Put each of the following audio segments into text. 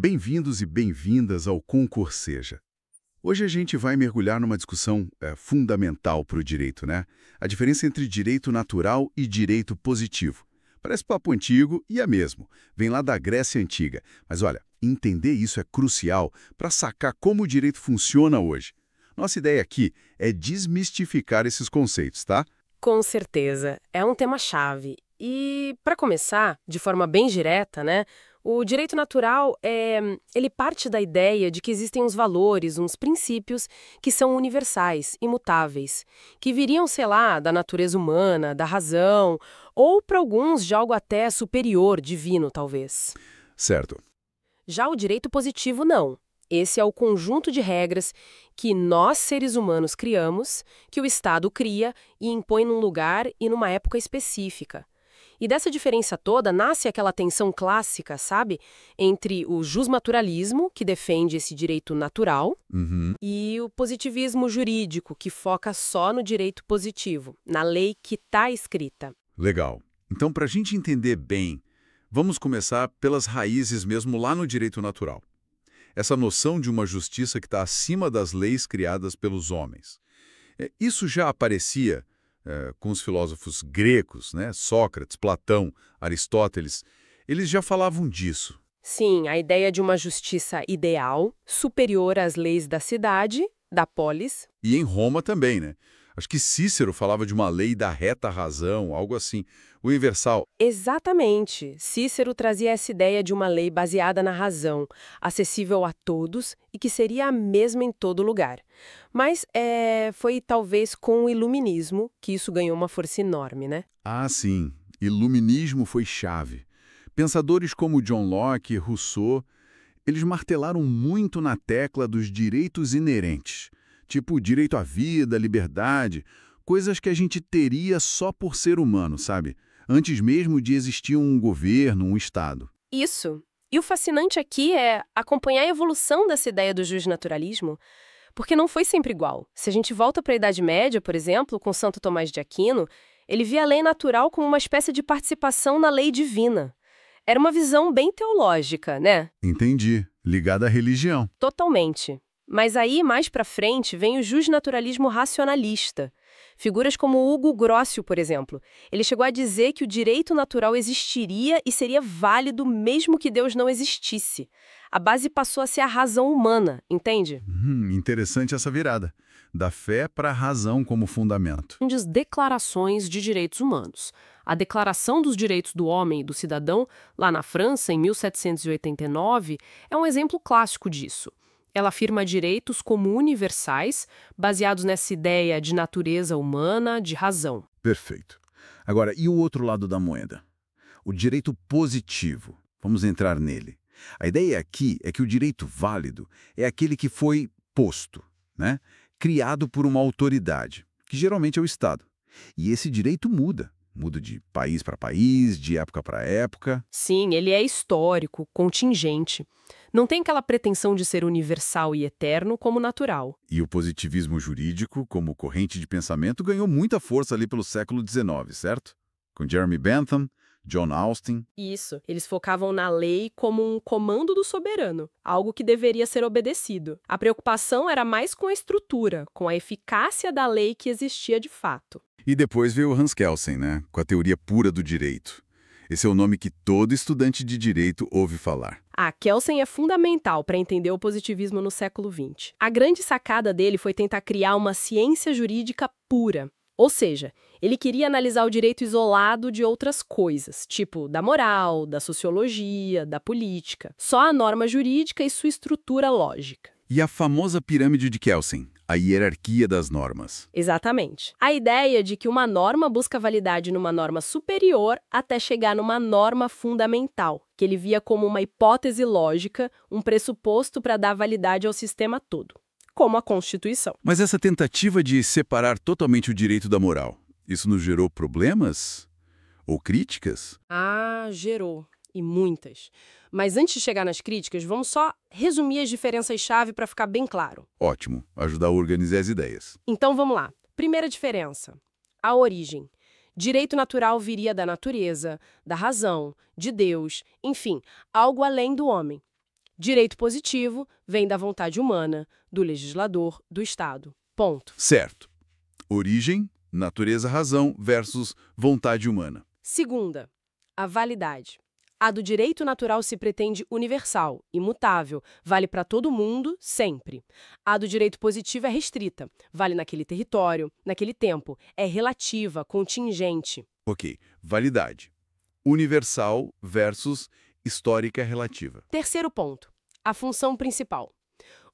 Bem-vindos e bem-vindas ao Concurseja. Hoje a gente vai mergulhar numa discussão fundamental para o direito, né? A diferença entre direito natural e direito positivo. Parece papo antigo e é mesmo. Vem lá da Grécia Antiga. Mas olha, entender isso é crucial para sacar como o direito funciona hoje. Nossa ideia aqui é desmistificar esses conceitos, tá? Com certeza, é um tema-chave. E, para começar, de forma bem direta, né, o direito natural ele parte da ideia de que existem uns valores, uns princípios que são universais, imutáveis, que viriam, sei lá, da natureza humana, da razão, ou para alguns de algo até superior, divino, talvez. Certo. Já o direito positivo, não. Esse é o conjunto de regras que nós, seres humanos, criamos, que o Estado cria e impõe num lugar e numa época específica. E dessa diferença toda nasce aquela tensão clássica, sabe? Entre o jusnaturalismo, que defende esse direito natural, Uhum. e o positivismo jurídico, que foca só no direito positivo, na lei que está escrita. Legal. Então, para a gente entender bem, vamos começar pelas raízes mesmo lá no direito natural. Essa noção de uma justiça que está acima das leis criadas pelos homens. Isso já aparecia com os filósofos gregos, né? Sócrates, Platão, Aristóteles. Eles já falavam disso. Sim, a ideia de uma justiça ideal, superior às leis da cidade, da polis. E em Roma também, né? Acho que Cícero falava de uma lei da reta razão, algo assim. Universal. Exatamente. Cícero trazia essa ideia de uma lei baseada na razão, acessível a todos e que seria a mesma em todo lugar. Mas foi talvez com o iluminismo que isso ganhou uma força enorme, né? Ah, sim. Iluminismo foi chave. Pensadores como John Locke, Rousseau, eles martelaram muito na tecla dos direitos inerentes, tipo direito à vida, liberdade, coisas que a gente teria só por ser humano, sabe? Antes mesmo de existir um governo, um Estado. Isso. E o fascinante aqui é acompanhar a evolução dessa ideia do justnaturalismo, porque não foi sempre igual. Se a gente volta para a Idade Média, por exemplo, com Santo Tomás de Aquino, ele via a lei natural como uma espécie de participação na lei divina. Era uma visão bem teológica, né? Entendi. Ligada à religião. Totalmente. Mas aí, mais pra frente, vem o justnaturalismo racionalista. Figuras como Hugo Grossio, por exemplo. Ele chegou a dizer que o direito natural existiria e seria válido mesmo que Deus não existisse. A base passou a ser a razão humana, entende? Interessante essa virada. Da fé para a razão como fundamento. Grandes declarações de direitos humanos. A Declaração dos Direitos do Homem e do Cidadão, lá na França, em 1789, é um exemplo clássico disso. Ela afirma direitos como universais, baseados nessa ideia de natureza humana, de razão. Perfeito. Agora, e o outro lado da moeda? O direito positivo. Vamos entrar nele. A ideia aqui é que o direito válido é aquele que foi posto, né? Criado por uma autoridade, que geralmente é o Estado. E esse direito muda. Muda de país para país, de época para época. Sim, ele é histórico, contingente. Não tem aquela pretensão de ser universal e eterno como natural. E o positivismo jurídico, como corrente de pensamento, ganhou muita força ali pelo século XIX, certo? Com Jeremy Bentham, John Austin. Isso, eles focavam na lei como um comando do soberano, algo que deveria ser obedecido. A preocupação era mais com a estrutura, com a eficácia da lei que existia de fato. E depois veio Hans Kelsen, né? Com a teoria pura do direito. Esse é o nome que todo estudante de direito ouve falar. Kelsen é fundamental para entender o positivismo no século XX. A grande sacada dele foi tentar criar uma ciência jurídica pura. Ou seja, ele queria analisar o direito isolado de outras coisas, tipo da moral, da sociologia, da política. Só a norma jurídica e sua estrutura lógica. E a famosa pirâmide de Kelsen, a hierarquia das normas. Exatamente. A ideia de que uma norma busca validade numa norma superior até chegar numa norma fundamental, que ele via como uma hipótese lógica, um pressuposto para dar validade ao sistema todo, como a Constituição. Mas essa tentativa de separar totalmente o direito da moral, isso nos gerou problemas? Ou críticas? Gerou. E muitas. Mas antes de chegar nas críticas, vamos só resumir as diferenças-chave para ficar bem claro. Ótimo, ajudar a organizar as ideias. Então vamos lá. Primeira diferença: a origem. Direito natural viria da natureza, da razão, de Deus, enfim, algo além do homem. Direito positivo vem da vontade humana, do legislador, do Estado. Ponto. Certo. Origem, natureza, razão versus vontade humana. Segunda, a validade. A do direito natural se pretende universal, imutável, vale para todo mundo, sempre. A do direito positivo é restrita, vale naquele território, naquele tempo, é relativa, contingente. Ok. Validade. Universal versus histórica relativa. Terceiro ponto, a função principal.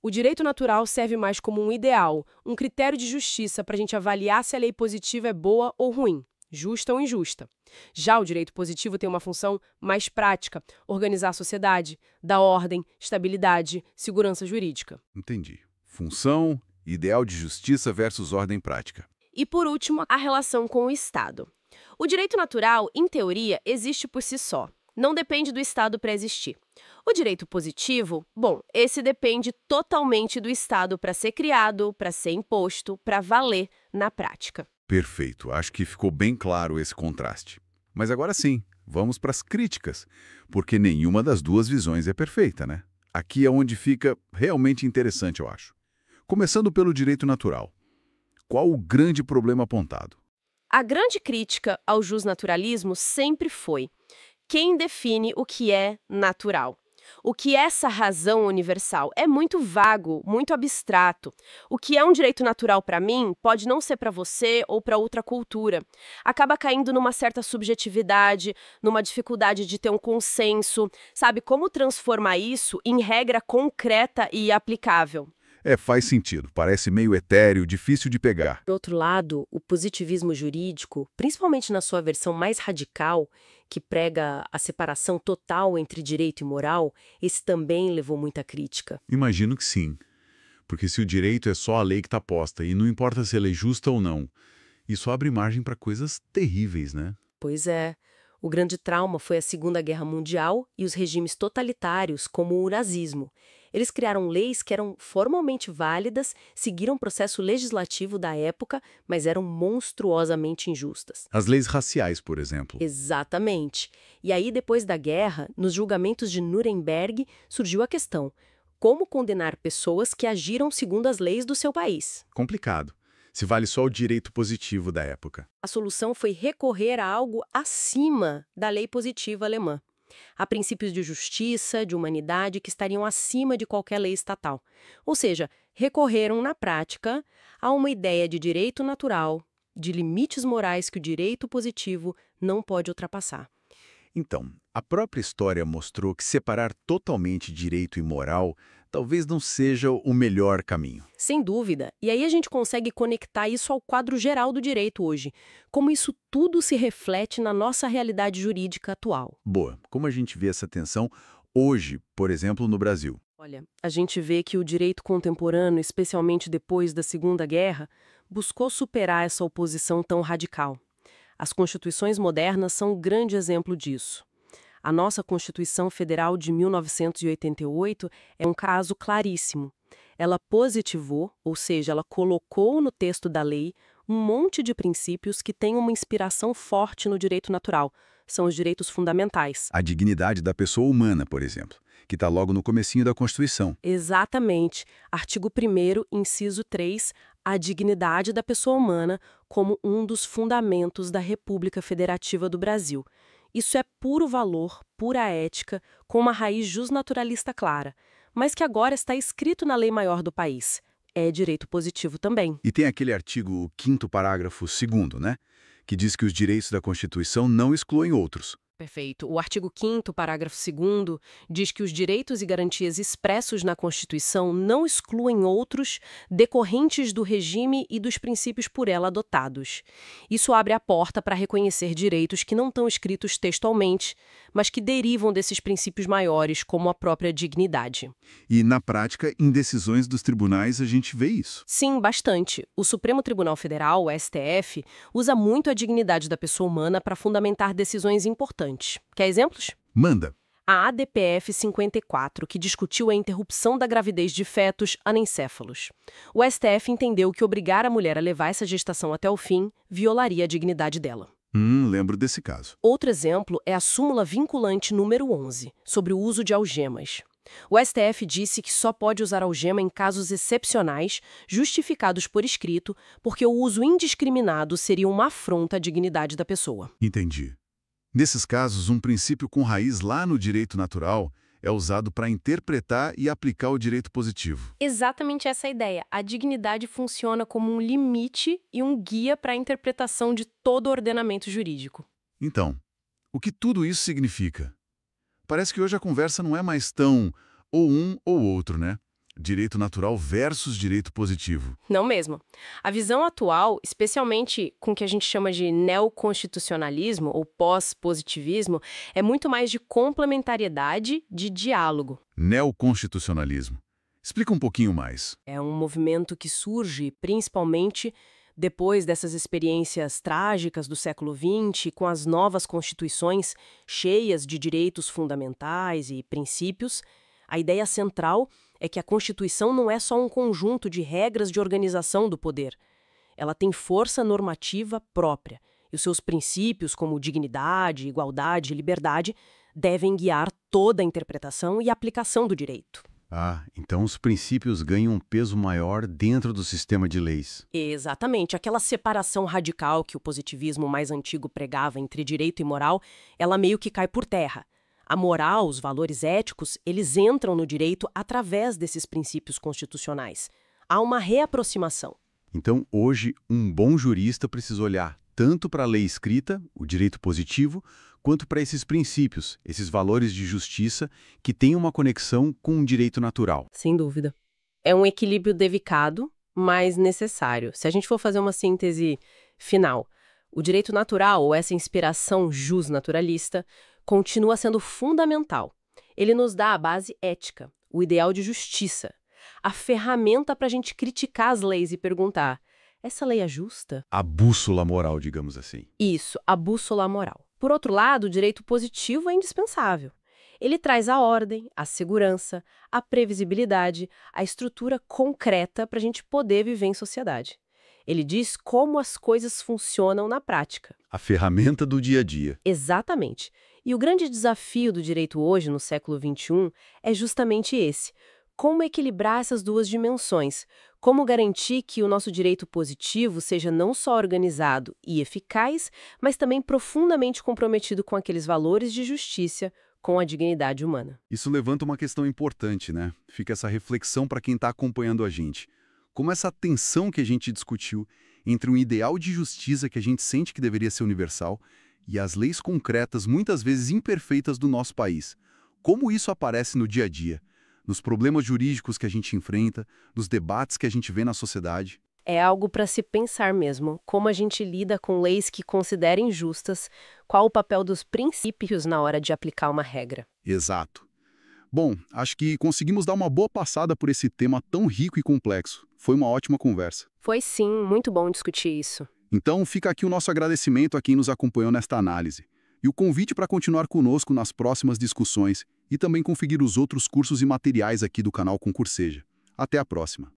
O direito natural serve mais como um ideal, um critério de justiça para a gente avaliar se a lei positiva é boa ou ruim, justa ou injusta. Já o direito positivo tem uma função mais prática, organizar a sociedade, dar ordem, estabilidade, segurança jurídica. Entendi. Função, ideal de justiça versus ordem prática. E, por último, a relação com o Estado. O direito natural, em teoria, existe por si só. Não depende do Estado para existir. O direito positivo, bom, esse depende totalmente do Estado para ser criado, para ser imposto, para valer na prática. Perfeito. Acho que ficou bem claro esse contraste. Mas agora sim, vamos para as críticas, porque nenhuma das duas visões é perfeita, né? Aqui é onde fica realmente interessante, eu acho. Começando pelo direito natural. Qual o grande problema apontado? A grande crítica ao justnaturalismo sempre foi: quem define o que é natural? O que é essa razão universal? É muito vago, muito abstrato. O que é um direito natural para mim pode não ser para você ou para outra cultura. Acaba caindo numa certa subjetividade, numa dificuldade de ter um consenso. Sabe como transformar isso em regra concreta e aplicável? Faz sentido. Parece meio etéreo, difícil de pegar. Por outro lado, o positivismo jurídico, principalmente na sua versão mais radical, que prega a separação total entre direito e moral, esse também levou muita crítica. Imagino que sim. Porque se o direito é só a lei que está posta, e não importa se ela é justa ou não, isso abre margem para coisas terríveis, né? Pois é. O grande trauma foi a Segunda Guerra Mundial e os regimes totalitários, como o nazismo. Eles criaram leis que eram formalmente válidas, seguiram o processo legislativo da época, mas eram monstruosamente injustas. As leis raciais, por exemplo. Exatamente. E aí, depois da guerra, nos julgamentos de Nuremberg, surgiu a questão: como condenar pessoas que agiram segundo as leis do seu país? Complicado. Se vale só o direito positivo da época. A solução foi recorrer a algo acima da lei positiva alemã. Há princípios de justiça, de humanidade que estariam acima de qualquer lei estatal. Ou seja, recorreram na prática a uma ideia de direito natural, de limites morais que o direito positivo não pode ultrapassar. Então, a própria história mostrou que separar totalmente direito e moral talvez não seja o melhor caminho. Sem dúvida. E aí a gente consegue conectar isso ao quadro geral do direito hoje. Como isso tudo se reflete na nossa realidade jurídica atual. Boa. Como a gente vê essa tensão hoje, por exemplo, no Brasil? Olha, a gente vê que o direito contemporâneo, especialmente depois da Segunda Guerra, buscou superar essa oposição tão radical. As constituições modernas são um grande exemplo disso. A nossa Constituição Federal de 1988 é um caso claríssimo. Ela positivou, ou seja, ela colocou no texto da lei um monte de princípios que têm uma inspiração forte no direito natural. São os direitos fundamentais. A dignidade da pessoa humana, por exemplo, que está logo no comecinho da Constituição. Exatamente. Artigo 1º, inciso 3, a dignidade da pessoa humana como um dos fundamentos da República Federativa do Brasil. Isso é puro valor, pura ética, com uma raiz justnaturalista clara, mas que agora está escrito na lei maior do país. É direito positivo também. E tem aquele artigo 5º parágrafo 2º, né? Que diz que os direitos da Constituição não excluem outros. Perfeito. O artigo 5º, parágrafo 2º, diz que os direitos e garantias expressos na Constituição não excluem outros decorrentes do regime e dos princípios por ela adotados. Isso abre a porta para reconhecer direitos que não estão escritos textualmente, mas que derivam desses princípios maiores, como a própria dignidade. E, na prática, em decisões dos tribunais, a gente vê isso. Sim, bastante. O Supremo Tribunal Federal, o STF, usa muito a dignidade da pessoa humana para fundamentar decisões importantes. Quer exemplos? Manda. A ADPF 54, que discutiu a interrupção da gravidez de fetos anencéfalos. O STF entendeu que obrigar a mulher a levar essa gestação até o fim violaria a dignidade dela. Lembro desse caso. Outro exemplo é a súmula vinculante número 11, sobre o uso de algemas. O STF disse que só pode usar algema em casos excepcionais, justificados por escrito, porque o uso indiscriminado seria uma afronta à dignidade da pessoa. Entendi. Nesses casos, um princípio com raiz lá no direito natural é usado para interpretar e aplicar o direito positivo. Exatamente essa é a ideia. A dignidade funciona como um limite e um guia para a interpretação de todo o ordenamento jurídico. Então, o que tudo isso significa? Parece que hoje a conversa não é mais tão ou um ou outro, né? Direito natural versus direito positivo. Não mesmo. A visão atual, especialmente com o que a gente chama de neoconstitucionalismo ou pós-positivismo, é muito mais de complementariedade, de diálogo. Neoconstitucionalismo. Explica um pouquinho mais. É um movimento que surge principalmente depois dessas experiências trágicas do século XX, com as novas constituições cheias de direitos fundamentais e princípios. A ideia central é que a Constituição não é só um conjunto de regras de organização do poder. Ela tem força normativa própria, e os seus princípios, como dignidade, igualdade e liberdade, devem guiar toda a interpretação e aplicação do direito. Ah, então os princípios ganham um peso maior dentro do sistema de leis. Exatamente. Aquela separação radical que o positivismo mais antigo pregava entre direito e moral, ela meio que cai por terra. A moral, os valores éticos, eles entram no direito através desses princípios constitucionais. Há uma reaproximação. Então, hoje, um bom jurista precisa olhar tanto para a lei escrita, o direito positivo, quanto para esses princípios, esses valores de justiça que têm uma conexão com o direito natural. Sem dúvida. É um equilíbrio delicado, mas necessário. Se a gente for fazer uma síntese final, o direito natural, ou essa inspiração justnaturalista, continua sendo fundamental. Ele nos dá a base ética, o ideal de justiça, a ferramenta para a gente criticar as leis e perguntar: essa lei é justa? A bússola moral, digamos assim. Isso, a bússola moral. Por outro lado, o direito positivo é indispensável. Ele traz a ordem, a segurança, a previsibilidade, a estrutura concreta para a gente poder viver em sociedade. Ele diz como as coisas funcionam na prática. A ferramenta do dia a dia. Exatamente. E o grande desafio do direito hoje, no século XXI, é justamente esse. Como equilibrar essas duas dimensões? Como garantir que o nosso direito positivo seja não só organizado e eficaz, mas também profundamente comprometido com aqueles valores de justiça, com a dignidade humana? Isso levanta uma questão importante, né? Fica essa reflexão para quem está acompanhando a gente. Como essa tensão que a gente discutiu entre um ideal de justiça que a gente sente que deveria ser universal e as leis concretas, muitas vezes imperfeitas do nosso país. Como isso aparece no dia a dia? Nos problemas jurídicos que a gente enfrenta, nos debates que a gente vê na sociedade. É algo para se pensar mesmo, como a gente lida com leis que considerem justas, qual o papel dos princípios na hora de aplicar uma regra. Exato. Bom, acho que conseguimos dar uma boa passada por esse tema tão rico e complexo. Foi uma ótima conversa. Foi sim, muito bom discutir isso. Então fica aqui o nosso agradecimento a quem nos acompanhou nesta análise. E o convite para continuar conosco nas próximas discussões e também conferir os outros cursos e materiais aqui do canal Concurseja. Até a próxima!